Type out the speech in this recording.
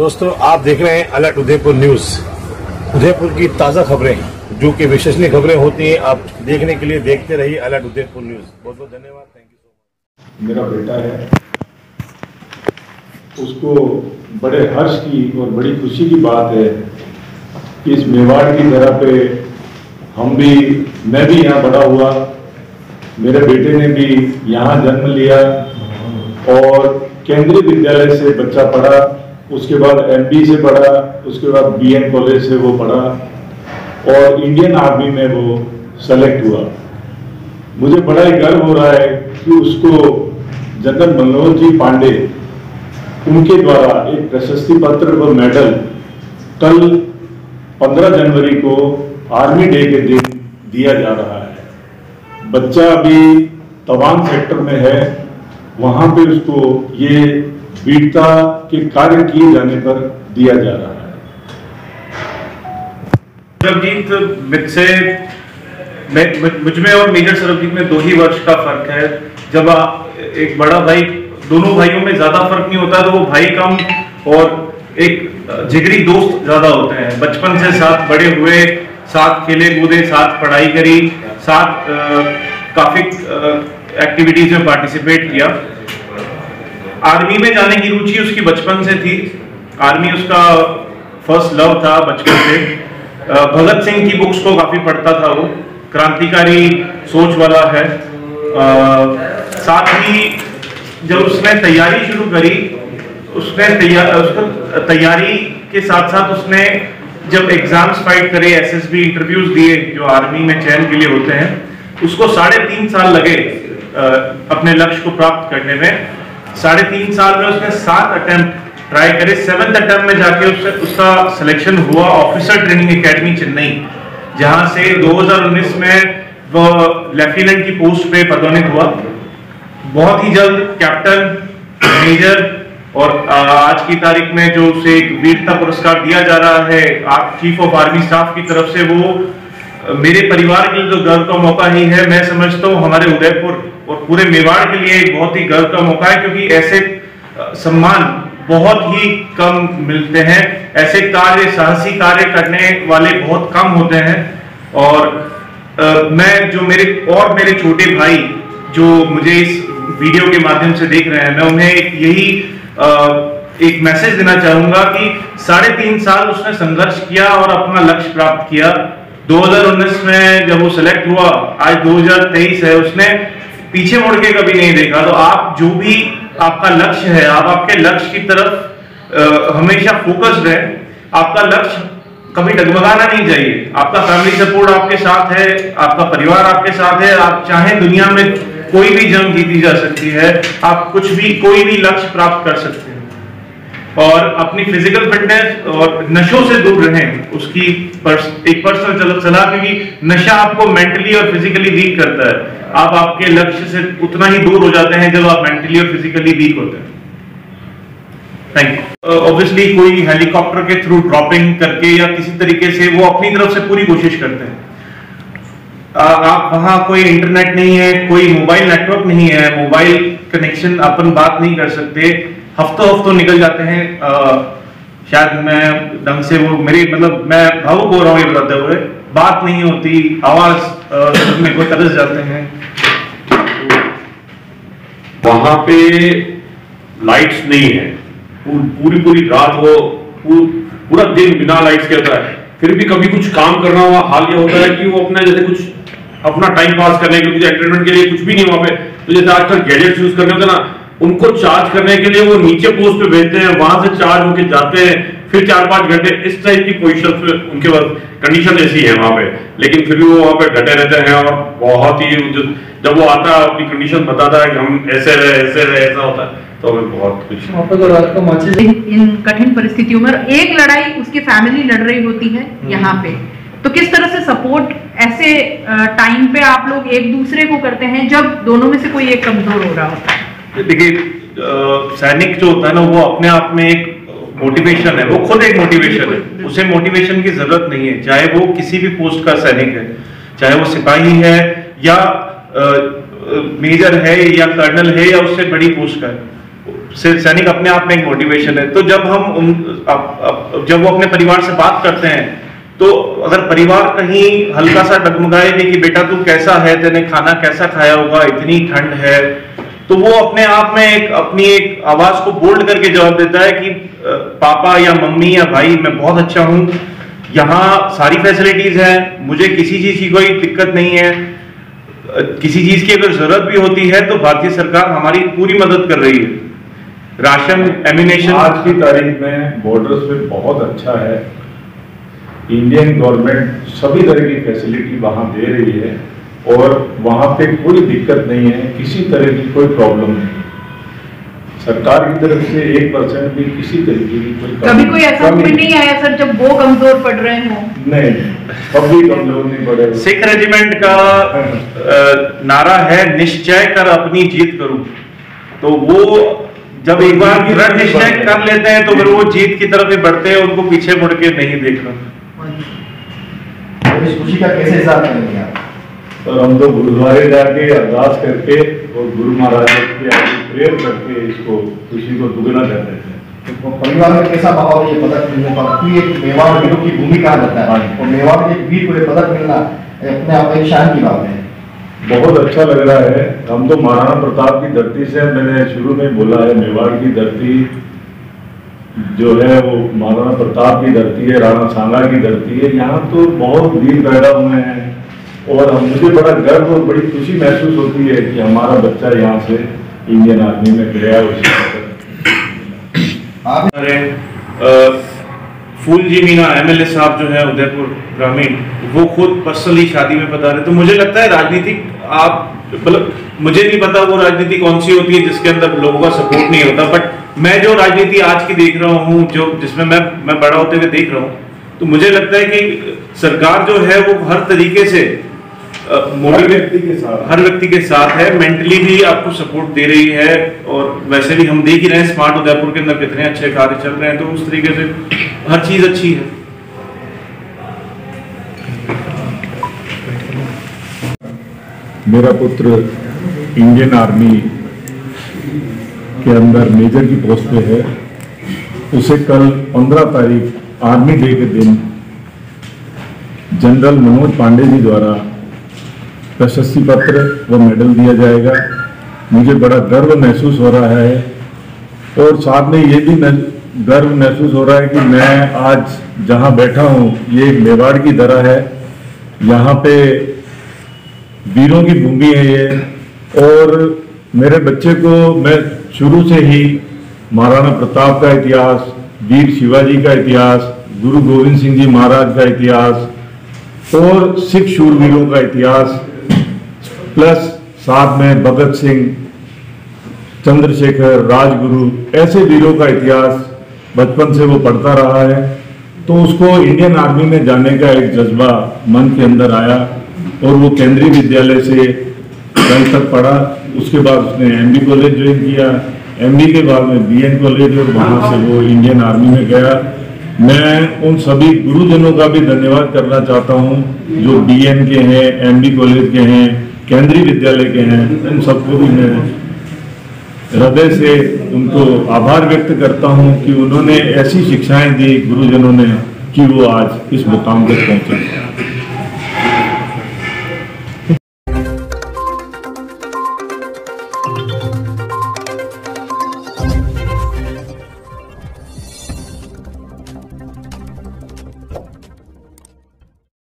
दोस्तों, आप देख रहे हैं अलर्ट उदयपुर न्यूज। उदयपुर की ताज़ा खबरें जो कि विश्वसनीय खबरें होती हैं, आप देखने के लिए देखते रहिए अलर्ट उदयपुर न्यूज। बहुत बहुत धन्यवाद। Thank you so much. मेरा बेटा है, उसको बड़े हर्ष की और बड़ी खुशी की बात है कि इस मेवाड़ की तरह पे मैं भी यहाँ बड़ा हुआ, मेरे बेटे ने भी यहाँ जन्म लिया और केंद्रीय विद्यालय से बच्चा पढ़ा, उसके बाद एमबी से पढ़ा, उसके बाद बीएन कॉलेज से वो पढ़ा और इंडियन आर्मी में वो सेलेक्ट हुआ। मुझे बड़ा ही गर्व हो रहा है कि उसको जनरल मनोज जी पांडे उनके द्वारा एक प्रशस्ति पत्र व मेडल कल 15 जनवरी को आर्मी डे के दिन दिया जा रहा है। बच्चा अभी तवांग सेक्टर में है, वहां पे उसको ये वीरता के कार्य किए जाने पर दिया जा रहा है। सरबजीत मुझमें और मेजर सरबजीत में 2 ही वर्ष का फर्क है। जब एक बड़ा भाई, दोनों भाइयों में ज्यादा फर्क नहीं होता तो वो भाई कम और एक जिगरी दोस्त ज्यादा होते हैं। बचपन से साथ बड़े हुए, साथ खेले कूदे, साथ पढ़ाई करी, साथ काफी एक्टिविटीज में पार्टिसिपेट किया। आर्मी में जाने की रुचि उसकी बचपन से थी। आर्मी उसका फर्स्ट लव था बचपन से। भगत सिंह की बुक्स को काफी पढ़ता था वो, क्रांतिकारी सोच वाला है। साथ ही जब उसने तैयारी शुरू करी, उसको तैयारी के साथ साथ उसने जब एग्जाम्स फाइट करे, एसएसबी इंटरव्यूज दिए जो आर्मी में चयन के लिए होते हैं, उसको 3.5 साल लगे अपने लक्ष्य को प्राप्त करने में। 3.5 साल में उसने 7 अटेम्प्ट ट्राई करे। 7th अटेम्प्ट में जाके उसका सिलेक्शन हुआ ऑफिसर ट्रेनिंग एकेडमी चेन्नई, जहां से 2019 में वो लेफ्टिनेंट की पोस्ट पे पदोन्नत हुआ। बहुत ही जल्द कैप्टन, मेजर और आज की तारीख में जो उसे एक वीरता पुरस्कार दिया जा रहा है चीफ ऑफ आर्मी स्टाफ की तरफ से, वो मेरे परिवार के लिए तो गर्व का मौका ही है। मैं समझता हूँ हमारे उदयपुर और पूरे मेवाड़ के लिए एक बहुत ही गर्व का मौका है, क्योंकि ऐसे सम्मान बहुत ही कम मिलते हैं। ऐसे कार्य, साहसी कार्य करने वाले बहुत कम होते हैं। और मेरे छोटे भाई जो मुझे इस वीडियो के माध्यम से देख रहे हैं, मैं उन्हें यही एक मैसेज देना चाहूंगा कि 3.5 साल उसने संघर्ष किया और अपना लक्ष्य प्राप्त किया। 2019 में जब वो सिलेक्ट हुआ, आज 2023 है, उसने पीछे मुड़ के कभी नहीं देखा। तो आप जो भी आपका लक्ष्य है, आप आपके लक्ष्य की तरफ हमेशा फोकस्ड रहे। आपका लक्ष्य कभी डगमगाना नहीं चाहिए। आपका फैमिली सपोर्ट आपके साथ है, आपका परिवार आपके साथ है। आप चाहें दुनिया में कोई भी जंग जीती जा सकती है, आप कोई भी लक्ष्य प्राप्त कर सकते हैं। और अपनी फिजिकल फिटनेस और नशों से दूर रहें, उसकी एक पर्सनल सलाह, क्योंकि नशा आपको मेंटली और फिजिकली वीक करता है। आप आपके लक्ष्य से उतना ही दूर हो जाते हैं जब आप मेंटली और फिजिकली वीक होते हैं। Thank you. ऑब्वियसली कोई हेलीकॉप्टर के थ्रू ड्रॉपिंग करके या किसी तरीके से वो अपनी तरफ से पूरी कोशिश करते हैं। आप वहां कोई इंटरनेट नहीं है, कोई मोबाइल नेटवर्क नहीं है, मोबाइल कनेक्शन अपन बात नहीं कर सकते। हफ्तों निकल जाते हैं। शायद मैं ढंग से मैं भावुक हो रहा हूँ ये बताते हुए, बात नहीं होती, आवाज सुनने को तरस जाते हैं। वहां पे लाइट्स नहीं है, पूरी रात वो पूरा दिन बिना लाइट्स के होता है। फिर भी कभी कुछ काम करना हुआ, हाल ये होता है कि वो अपना टाइम पास करने के लिए, एंटरटेनमेंट के लिए कुछ भी नहीं वहां पे। तो जैसे आजकल गैजेट्स यूज करने होते हैं ना, उनको चार्ज करने के लिए वो नीचे पोस्ट पे भेजते हैं, वहां से चार्ज होके जाते हैं, फिर 4-5 घंटे इस टाइप की पोजीशन पे उनके पास कंडीशन ऐसी है वहां पे। लेकिन फिर भी वो वहां पे डटे रहते हैं और बहुत ही जब वो आता है अपनी कंडीशन बताता है कि हम ऐसे रहे ऐसा होता है, तो हमें बहुत कुछ इन कठिन परिस्थितियों में एक लड़ाई उसकी फैमिली लड़ रही होती है यहाँ पे, तो किस तरह से सपोर्ट ऐसे टाइम पे आप लोग एक दूसरे को करते हैं जब दोनों में से कोई एक कमजोर हो रहा होता है? देखिए, सैनिक जो होता है ना, वो अपने आप में एक मोटिवेशन है, वो खुद एक मोटिवेशन है। उसे मोटिवेशन की जरूरत नहीं है, चाहे वो किसी भी पोस्ट का सैनिक है, चाहे वो सिपाही है या मेजर है या कर्नल है या उससे बड़ी पोस्ट का है। सैनिक अपने आप में एक मोटिवेशन है। तो जब हम जब वो अपने परिवार से बात करते हैं, तो अगर परिवार कहीं हल्का सा डगमगाए भी कि बेटा तू कैसा है, तेने खाना कैसा खाया होगा, इतनी ठंड है, तो वो अपने आप में अपनी एक आवाज को बोल्ड करके जवाब देता है कि पापा या मम्मी या भाई मैं बहुत अच्छा हूं, यहाँ सारी फैसिलिटीज हैं, मुझे किसी चीज की कोई दिक्कत नहीं है, किसी चीज की अगर जरूरत भी होती है तो भारतीय सरकार हमारी पूरी मदद कर रही है। राशन, एम्यूनेशन आज की तारीख में बॉर्डर्स पे बहुत अच्छा है। इंडियन गवर्नमेंट सभी तरह की फैसिलिटी वहां दे रही है और वहां पे कोई दिक्कत नहीं है, किसी तरह की कोई प्रॉब्लम नहीं। सरकार की तरफ से 1% भी किसी तरीके की कोई कभी कोई ऐसा मोमेंट नहीं आया सर जब वो कमजोर पड़ रहे हो? नहीं, कभी कमजोर नहीं पड़े। सिख रेजिमेंट का नारा है निश्चय कर अपनी जीत करूं, तो वो जब एक बार दृढ़ निश्चय कर लेते हैं तो फिर वो जीत की तरफ ही बढ़ते हैं, उनको पीछे मुड़ के नहीं देखना। इस खुशी का कैसे इज़हार करेंगे आप? और हम तो गुरुद्वारे जाके अरदास करके और गुरु महाराज के आगे प्रेयर करके इसको खुशी को दुगना कर देते हैं। तो परिवार में कैसा माहौल है ये पदक मिलने पर? क्योंकि एक मेवाड़ वीरों की भूमि कहा जाता है और मेवाड़ के वीर को ये पदक मिलना अपने आप एक शान की बात है। बहुत अच्छा लग रहा है। हम तो महाराणा प्रताप की धरती से, मैंने शुरू में बोला है, मेवाड़ की धरती जो है वो महाराणा प्रताप की धरती है, राणा सांगा की धरती है। यहाँ तो बहुत वीर पैदा हुए हैं और मुझे बड़ा गर्व और बड़ी खुशी महसूस होती है कि हमारा बच्चा यहाँ से इंडियन आर्मी में गया। फूल जी मीना एमएलए साहब जो है उदयपुर ग्रामीण, वो खुद पर्सनली शादी में बता रहे। तो मुझे लगता है राजनीतिक, आप मतलब मुझे नहीं पता वो राजनीति कौन सी होती है जिसके अंदर लोगों का सपोर्ट नहीं होता, बट मैं जो राजनीति आज की देख रहा हूँ, जो जिसमें मैं बड़ा होते हुए देख रहा हूँ, तो मुझे लगता है कि सरकार जो है वो हर तरीके से हर व्यक्ति के साथ है, मेंटली भी आपको सपोर्ट दे रही है। और वैसे भी हम देख ही रहे हैं स्मार्ट उदयपुर के अंदर कितने अच्छे कार्य चल रहे हैं, तो उस तरीके से हर चीज अच्छी है। मेरा पुत्र इंडियन आर्मी के अंदर मेजर की पोस्ट पे है। उसे कल 15 तारीख आर्मी डे के दिन जनरल मनोज पांडे जी द्वारा प्रशस्ति पत्र व मेडल दिया जाएगा। मुझे बड़ा गर्व महसूस हो रहा है और साथ में ये भी गर्व महसूस हो रहा है कि मैं आज जहां बैठा हूं ये एक मेवाड़ की तरह है। यहाँ पे वीरों की भूमि है ये, और मेरे बच्चे को मैं शुरू से ही महाराणा प्रताप का इतिहास, वीर शिवाजी का इतिहास, गुरु गोविंद सिंह जी महाराज का इतिहास और सिख शूरवीरों का इतिहास, प्लस साथ में भगत सिंह, चंद्रशेखर, राजगुरु, ऐसे वीरों का इतिहास बचपन से वो पढ़ता रहा है। तो उसको इंडियन आर्मी में जाने का एक जज्बा मन के अंदर आया और वो केंद्रीय विद्यालय से 12th तक पढ़ा। उसके बाद उसने MB कॉलेज ज्वाइन किया, MB के बाद में BN कॉलेज, और वहाँ से वो इंडियन आर्मी में गया। मैं उन सभी गुरुजनों का भी धन्यवाद करना चाहता हूँ जो BN के हैं, MB कॉलेज के हैं, केंद्रीय विद्यालय के हैं। उन सबको भी मैं हृदय से उनको आभार व्यक्त करता हूँ कि उन्होंने ऐसी शिक्षाएं दी गुरुजनों ने कि वो आज इस मुकाम तक पहुंचे।